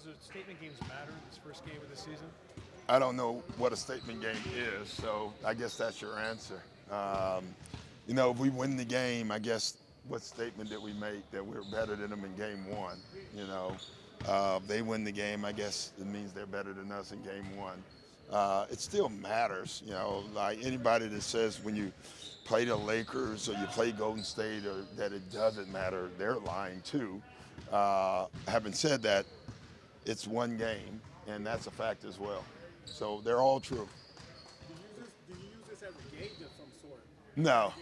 the statement games matter this first game of the season? I don't know what a statement game is, so I guess that's your answer. If we win the game, I guess what statement did we make that we're better than them in game one? They win the game, I guess it means they're better than us in game one. It still matters, like anybody that says when you play the Lakers or you play Golden State or that it doesn't matter, they're lying too. Having said that, it's one game, and that's a fact as well. So they're all true. Do you use this as a gauge of some sort? No,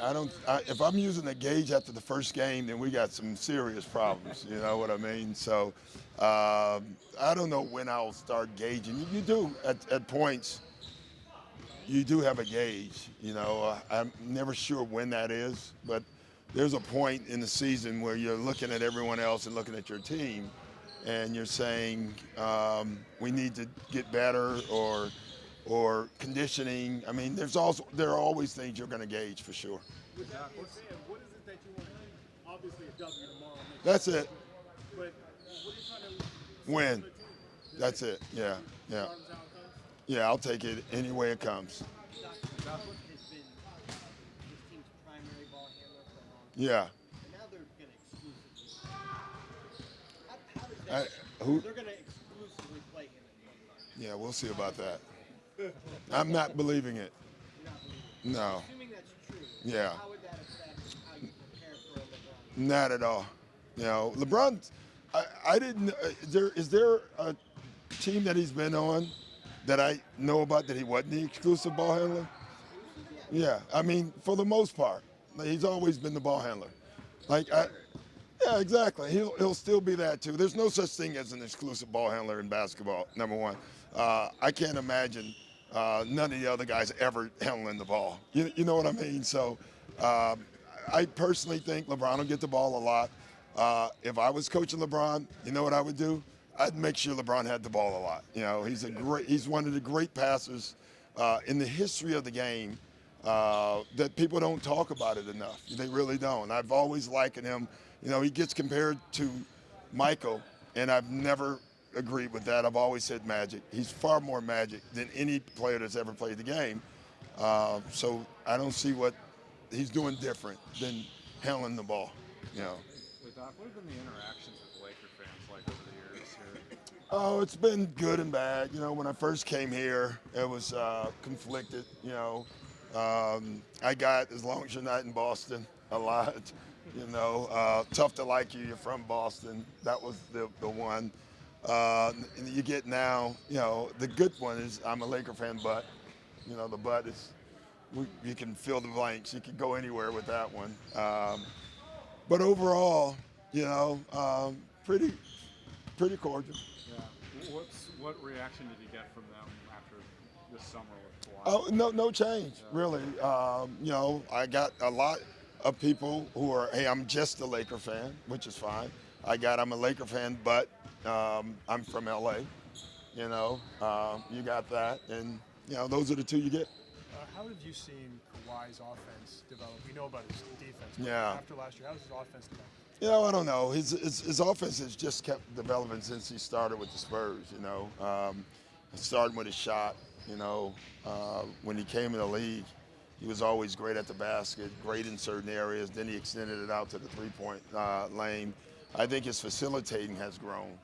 I don't. If I'm using a gauge after the first game, then we got some serious problems. You know what I mean? So I don't know when I'll start gauging. You do at points. You do have a gauge. I'm never sure when that is, but there's a point in the season where you're looking at everyone else and looking at your team, and you're saying we need to get better or conditioning. I mean, there are always things you're going to gauge for sure. With that being said, what is it that you want? Obviously, a W tomorrow. That's it. But what are you trying to Win. That's it. Yeah. Yeah, I'll take it any way it comes. Doc has been this team's primary ball handler for a long time. Yeah. And now they're going to exclusively. How does that? They're going to exclusively play him in one part. Yeah, we'll see about that. I'm not believing it. You're not believing it. No. Assuming that's true. Yeah. How would that affect how you prepare for a LeBron? Not at all. LeBron, I didn't. Is there a team that he's been on that I know about that he wasn't the exclusive ball handler? Yeah, I mean, for the most part, he's always been the ball handler. Yeah, exactly. He'll still be that too. There's no such thing as an exclusive ball handler in basketball. Number one, I can't imagine none of the other guys ever handling the ball. You know what I mean? So I personally think LeBron will get the ball a lot. If I was coaching LeBron, you know what I would do? I'd make sure LeBron had the ball a lot. He's one of the great passers in the history of the game that people don't talk about it enough. They really don't. I've always likened him. He gets compared to Michael, and I've never agreed with that. I've always said Magic. He's far more Magic than any player that's ever played the game. So I don't see what he's doing different than handling the ball. Hey Doc, what have been the interactions with Laker fans like over the years here? Oh, it's been good and bad. When I first came here, it was conflicted. I got, as long as you're not in Boston, a lot. Tough to like you. You're from Boston. That was the one. And you get now. The good one is I'm a Laker fan, but the but is you can fill the blanks. You can go anywhere with that one. But overall, pretty cordial. Yeah. What reaction did you get from them after this summer with Kawhi? Oh, no change, really. I got a lot of people who are, hey, I'm just a Laker fan, which is fine. I'm a Laker fan, but I'm from LA. You got that, and those are the two you get. How have you seen Kawhi's offense develop? We know about his defense. But Yeah. After last year, how has his offense developed? I don't know. His offense has just kept developing since he started with the Spurs. Starting with his shot. When he came in the league, he was always great at the basket, great in certain areas. Then he extended it out to the three-point lane. I think his facilitating has grown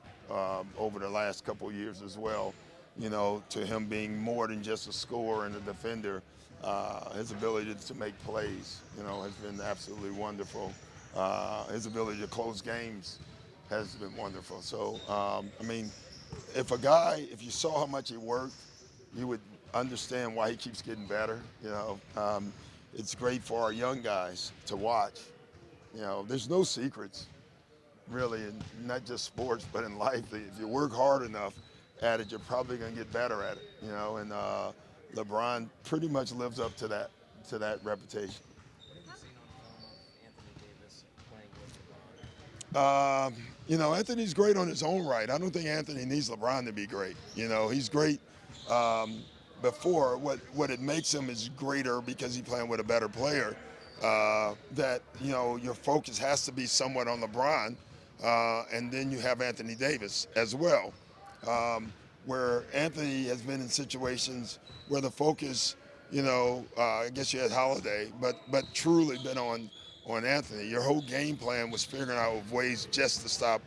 over the last couple of years as well. To him being more than just a scorer and a defender, his ability to make plays, has been absolutely wonderful. His ability to close games has been wonderful. So, if you saw how much he worked, you would understand why he keeps getting better. It's great for our young guys to watch. There's no secrets, really, in not just sports, but in life. If you work hard enough at it, you're probably going to get better at it. And LeBron pretty much lives up to that reputation. What have you seen on film of Anthony Davis playing with LeBron? Anthony's great on his own right. I don't think Anthony needs LeBron to be great. He's great before. What it makes him is greater because he's playing with a better player. Your focus has to be somewhat on LeBron and then you have Anthony Davis as well, where Anthony has been in situations where the focus, I guess you had Holiday, but truly been on Anthony. Your whole game plan was figuring out ways just to stop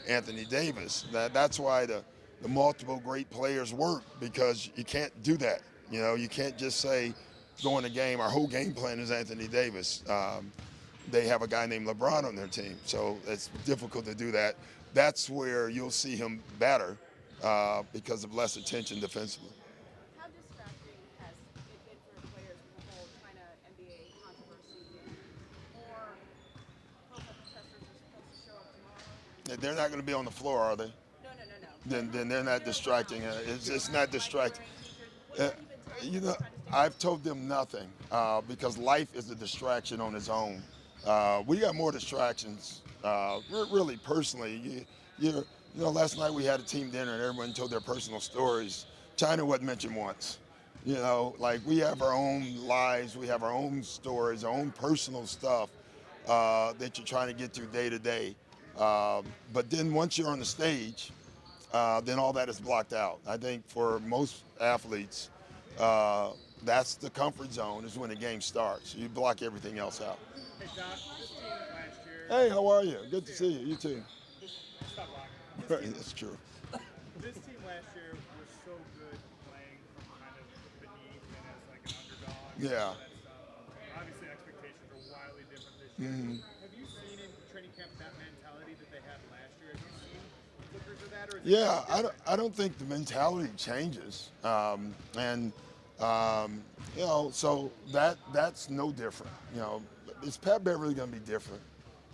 Anthony Davis. That's why the multiple great players work, because you can't do that. You can't just say, go in a game, our whole game plan is Anthony Davis. They have a guy named LeBron on their team, so it's difficult to do that. That's where you'll see him better because of less attention defensively. How distracting has it been for players with the whole China NBA controversy? Or protesters are supposed to show up tomorrow? They're not going to be on the floor, are they? No. Then they're not distracting. It's not distracting. I've told them nothing because life is a distraction on its own. We got more distractions. Really, personally, last night we had a team dinner and everyone told their personal stories. China wasn't mentioned once. Like we have our own lives, we have our own stories, our own personal stuff that you're trying to get through day to day. But then once you're on the stage, then all that is blocked out. I think for most athletes, that's the comfort zone, is when the game starts. You block everything else out. Hey, Josh, this team last year. Hey, how are you? Good to see you. You too. Stop blocking. That's true. This team last year was so good playing from kind of beneath and as like an underdog. And Yeah. all that stuff. Obviously, expectations are wildly different this year. Have you seen in training camp that mentality that they had last year? Have you seen flickers of that? Or is it Yeah, I don't think the mentality changes. So that's no different. Is Pat Beverly going to be different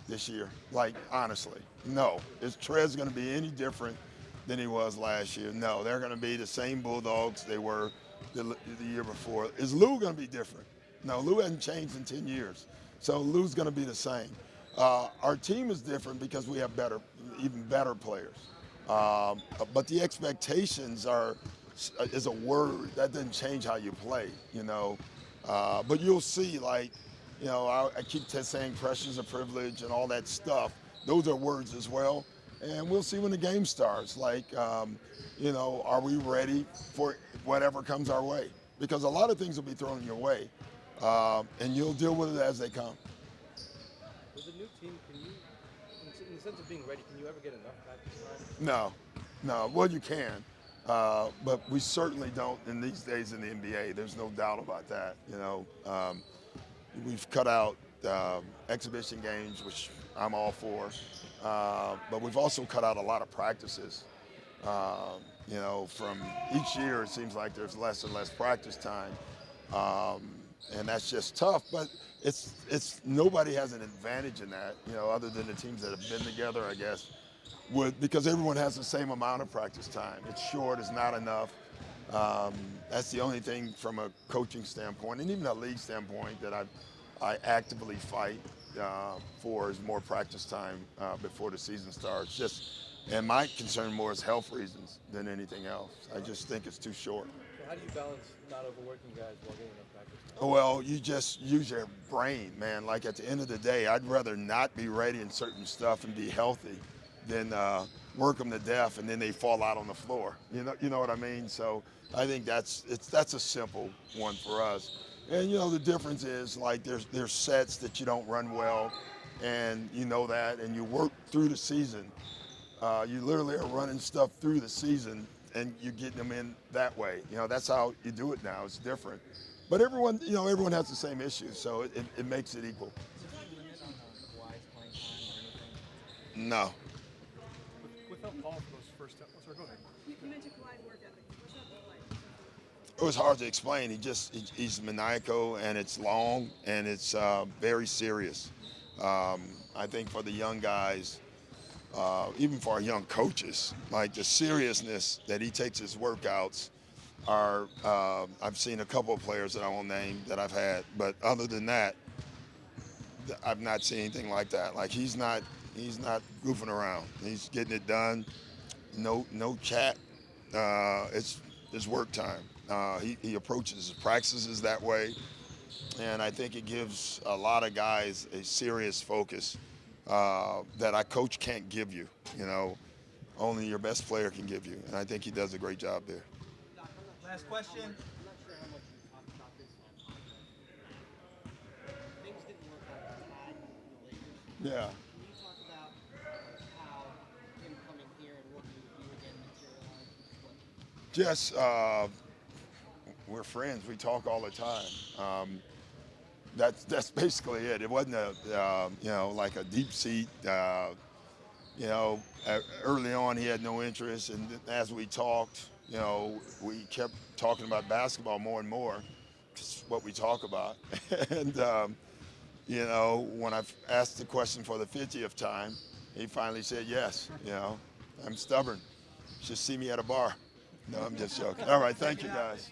this year? Like, honestly, no. Is Trez going to be any different than he was last year? No, they're going to be the same Bulldogs they were the year before. Is Lou going to be different? No, Lou hasn't changed in 10 years. So Lou's going to be the same. Our team is different because we have even better players. But the expectations is a word that doesn't change how you play, But you'll see, I keep saying pressure's a privilege and all that stuff. Those are words as well. And we'll see when the game starts. Are we ready for whatever comes our way? Because a lot of things will be thrown your way, and you'll deal with it as they come. With the new team, can you, in the sense of being ready, can you ever get enough practice time? No. Well, you can, but we certainly don't in these days in the NBA. There's no doubt about that. We've cut out exhibition games, which I'm all for, but we've also cut out a lot of practices. From each year, it seems like there's less and less practice time, and that's just tough. But it's nobody has an advantage in that, other than the teams that have been together, I guess, because everyone has the same amount of practice time. It's short, it's not enough. That's the only thing from a coaching standpoint, and even a league standpoint, that I actively fight for is more practice time before the season starts. And my concern more is health reasons than anything else. I just think it's too short. So how do you balance not overworking guys while getting enough practice time? Well, you just use your brain, man. Like at the end of the day, I'd rather not be ready in certain stuff and be healthy than work them to death and then they fall out on the floor. You know what I mean? So I think that's a simple one for us. And the difference is there's sets that you don't run well, and that, and you work through the season. You literally are running stuff through the season, and you're getting them in that way. That's how you do it now. It's different. But everyone has the same issues, so it makes it equal. Is there a limit on Kawhi's playing time or anything? No. Without Paul for those first steps. Sorry, go ahead. You mentioned Kawhi's work ethic. What's that look like? It was hard to explain. He's maniacal, and it's long, and it's very serious. I think for the young guys, even for our young coaches, the seriousness that he takes his workouts are, I've seen a couple of players that I won't name that I've had, but other than that, I've not seen anything like that. He's not goofing around. He's getting it done. No chat. It's work time. He approaches his practices that way, and I think it gives a lot of guys a serious focus that a coach can't give you. You know, only your best player can give you, and I think he does a great job there. Last question. I'm not sure how much you talked about this on things didn't work out with Todd and the Lakers. Yeah. Can you talk about how him coming here and working with you again materialized? Just we're friends. We talk all the time. That's basically it. It wasn't a you know, like a deep seat. You know, early on he had no interest, and as we talked, you know, we kept talking about basketball more and more. 'Cause what we talk about, and you know, when I asked the question for the 50th time, he finally said yes. You know, I'm stubborn. Just see me at a bar. No, I'm just joking. All right, thank you guys.